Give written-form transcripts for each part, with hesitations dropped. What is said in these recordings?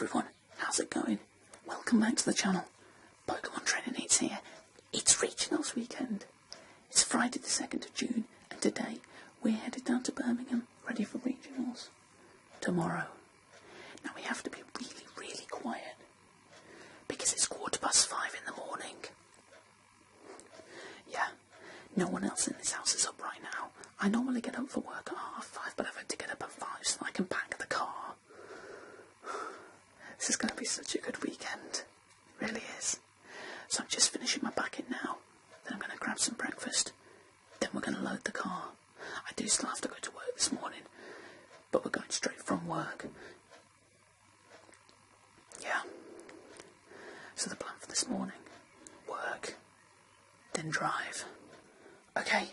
everyone, how's it going? Welcome back to the channel. Pokemon Training 8's here. It's Regionals weekend. It's Friday the 2nd of June, and today we're headed down to Birmingham, ready for Regionals. Tomorrow. Now we have to be really, really quiet, because it's 5:15 in the morning. Yeah, no one else in this house is up right now. I normally get up for work at 5:30, but I've had to get up at 5 so I can pack the car. This is going to be such a good weekend. It really is. So I'm just finishing my packing now. Then I'm going to grab some breakfast. Then we're going to load the car. I do still have to go to work this morning, but we're going straight from work. Yeah. So the plan for this morning, work, then drive. Okay,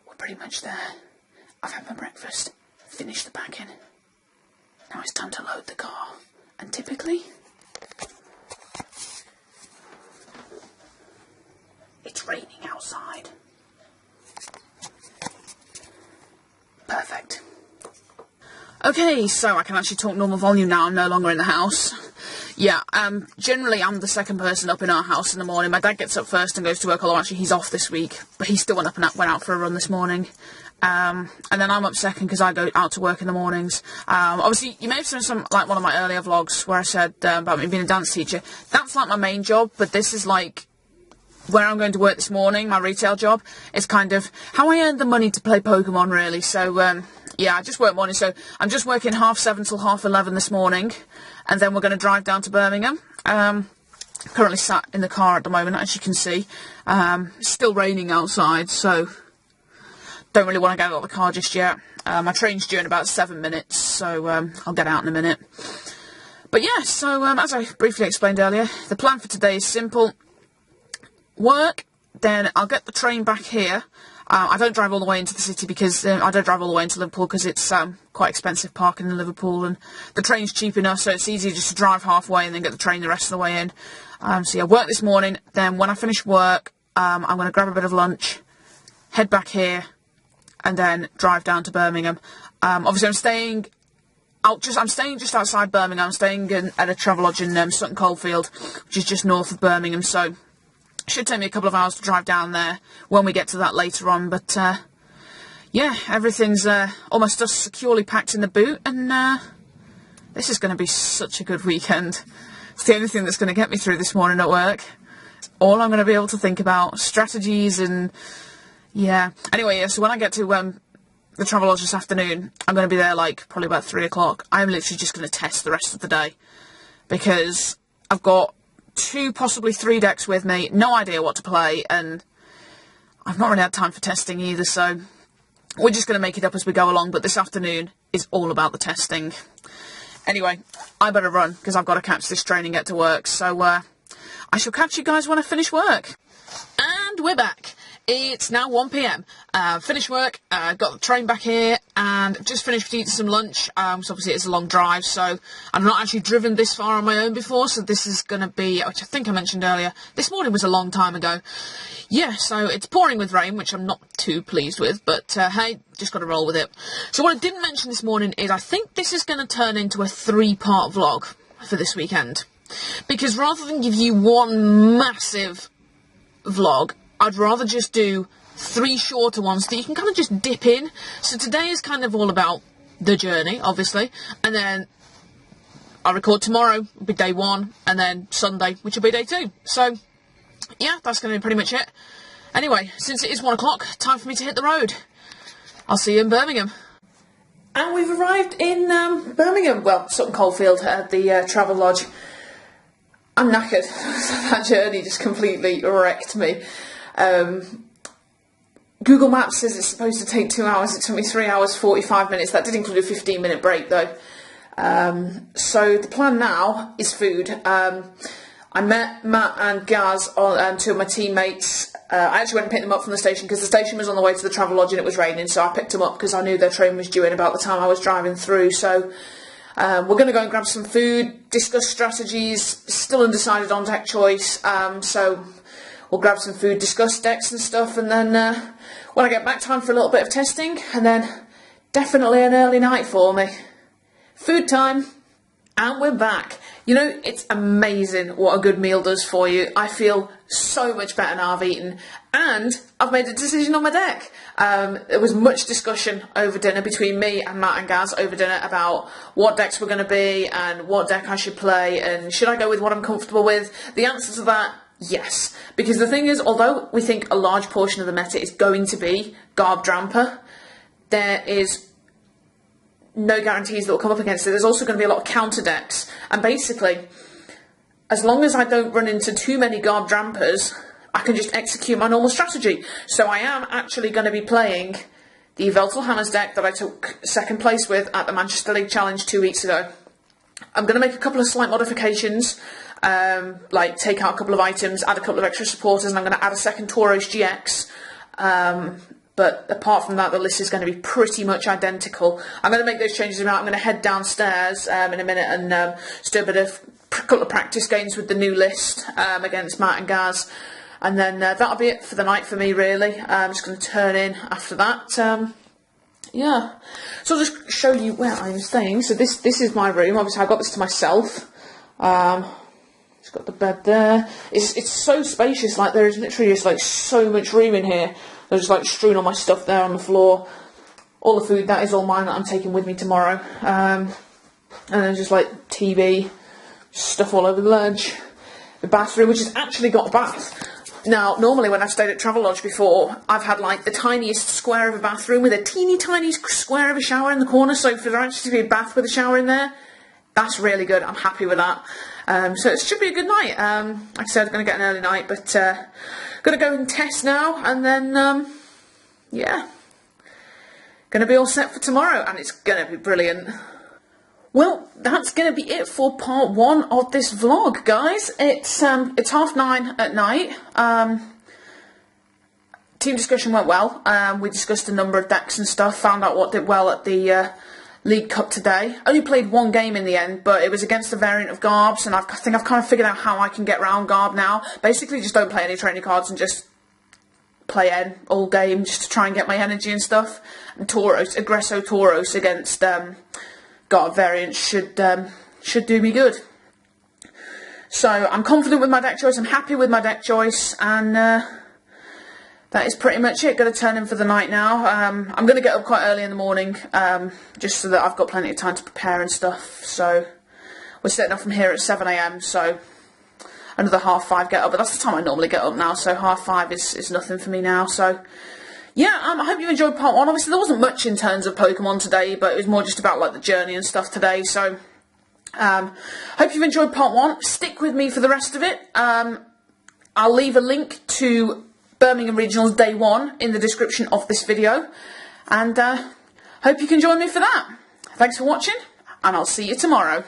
we're pretty much there. I've had my breakfast, finished the packing. Now it's time to load the car. And typically, it's raining outside. Perfect. Okay, so I can actually talk normal volume now. I'm no longer in the house. Yeah, generally I'm the second person up in our house in the morning. My dad gets up first and goes to work, although actually he's off this week. But he still went up and went out for a run this morning. And then I'm up second because I go out to work in the mornings. Obviously, you may have seen some, like one of my earlier vlogs where I said about me being a dance teacher. That's like my main job, but this is like where I'm going to work this morning, my retail job. It's kind of how I earn the money to play Pokemon, really. So, yeah, I just work morning. So I'm just working 7:30 till 11:30 this morning. And then we're going to drive down to Birmingham. Currently sat in the car at the moment, as you can see. It's still raining outside, so don't really want to get out of the car just yet. My train's due in about 7 minutes, so I'll get out in a minute. But yeah, so as I briefly explained earlier, the plan for today is simple. Work, then I'll get the train back here. I don't drive all the way into the city because I don't drive all the way into Liverpool because it's quite expensive parking in Liverpool, and the train's cheap enough, so it's easy just to drive halfway and then get the train the rest of the way in. So yeah, work this morning. Then when I finish work, I'm going to grab a bit of lunch, head back here, and then drive down to Birmingham. Obviously, I'm staying just outside Birmingham. I'm staying at a travel lodge in Sutton Coldfield, which is just north of Birmingham. So it should take me a couple of hours to drive down there when we get to that later on. But yeah, everything's almost just securely packed in the boot, and this is going to be such a good weekend. It's the only thing that's going to get me through this morning at work. It's all I'm going to be able to think about, strategies and yeah. Anyway, yeah, so when I get to the travel lodge this afternoon, I'm going to be there like probably about 3 o'clock. I'm literally just going to test the rest of the day because I've got 2, possibly 3 decks with me, no idea what to play, and I've not really had time for testing either, so we're just going to make it up as we go along, but this afternoon is all about the testing. Anyway, I better run because I've got to catch this train and get to work, so I shall catch you guys when I finish work. And we're back. It's now 1 PM. Finished work, got the train back here, and just finished eating some lunch. So obviously it's a long drive, so I've not actually driven this far on my own before, so this is going to be, which I think I mentioned earlier, this morning was a long time ago. Yeah, so it's pouring with rain, which I'm not too pleased with, but hey, just got to roll with it. So what I didn't mention this morning is I think this is going to turn into a 3-part vlog for this weekend. Because rather than give you one massive vlog, I'd rather just do 3 shorter ones that you can kind of just dip in. So today is kind of all about the journey, obviously, and then I'll record tomorrow, will be day 1, and then Sunday, which will be day 2. So yeah, that's going to be pretty much it. Anyway, since it is 1 o'clock, time for me to hit the road. I'll see you in Birmingham. And we've arrived in Birmingham, well, Sutton Coldfield at the travel lodge. I'm knackered. That journey just completely wrecked me. Google Maps says it's supposed to take 2 hours. It took me 3 hours 45 minutes. That did include a 15-minute break though. So the plan now is food. I met Matt and Gaz, 2 of my teammates. I actually went and picked them up from the station because the station was on the way to the travel lodge and it was raining, so I picked them up because I knew their train was due in about the time I was driving through. So we're going to go and grab some food, discuss strategies, still undecided on deck choice, so we'll grab some food, discuss decks and stuff, and then when I get back, time for a little bit of testing, and then definitely an early night for me. Food time. And we're back. You know, it's amazing what a good meal does for you. I feel so much better now I've eaten, and I've made a decision on my deck. There was much discussion over dinner between me and Matt and Gaz over dinner about what decks were going to be and what deck I should play and should I go with what I'm comfortable with. The answer to that, yes. Because the thing is, although we think a large portion of the meta is going to be Garb Dramper, there is no guarantees that will come up against it. There's also going to be a lot of counter decks, and basically, as long as I don't run into too many Garb Drampers, I can just execute my normal strategy. So I am actually going to be playing the Veltal Hammers deck that I took second place with at the Manchester League Challenge 2 weeks ago. I'm going to make a couple of slight modifications, like take out a couple of items, add a couple of extra supporters, and I'm going to add a second Tauros GX. But apart from that, the list is going to be pretty much identical. I'm going to make those changes about. I'm going to head downstairs in a minute and just do a couple of practice games with the new list against Matt and Gaz. And then that'll be it for the night for me, really. I'm just going to turn in after that. Yeah. So I'll just show you where I'm staying. So this is my room. Obviously, I got this to myself. It's got the bed there. It's so spacious. Like, there is literally just like so much room in here. There's just like strewn all my stuff there on the floor. All the food, that is all mine that I'm taking with me tomorrow. And then just like TV, stuff all over the ledge. The bathroom, which has actually got a bath. Now, normally when I've stayed at Travelodge before, I've had like the tiniest square of a bathroom with a teeny tiny square of a shower in the corner. So for there actually to be a bath with a shower in there, that's really good. I'm happy with that. So it should be a good night. Like I said, I'm going to get an early night, but going to go and test now, and then, yeah, going to be all set for tomorrow, and it's going to be brilliant. Well, that's going to be it for part 1 of this vlog, guys. It's 9:30 at night. Team discussion went well. We discussed a number of decks and stuff, found out what did well at the League Cup today. Only played one game in the end, but it was against a variant of Garbs, and I think I've kind of figured out how I can get around Garb now. Basically, just don't play any training cards and just play N all game, just to try and get my energy and stuff. And Tauros, Aggresso Tauros against Garb variants should do me good. So I'm confident with my deck choice, I'm happy with my deck choice, and that is pretty much it. Going to turn in for the night now. I'm going to get up quite early in the morning, just so that I've got plenty of time to prepare and stuff. So we're setting off from here at 7 AM, so another 5:30 get up. But that's the time I normally get up now, so 5:30 is nothing for me now. So yeah, I hope you enjoyed part 1. Obviously, there wasn't much in terms of Pokemon today, but it was more just about like the journey and stuff today. So hope you've enjoyed part 1. Stick with me for the rest of it. I'll leave a link to Birmingham Regionals Day 1 in the description of this video, and hope you can join me for that. Thanks for watching, and I'll see you tomorrow.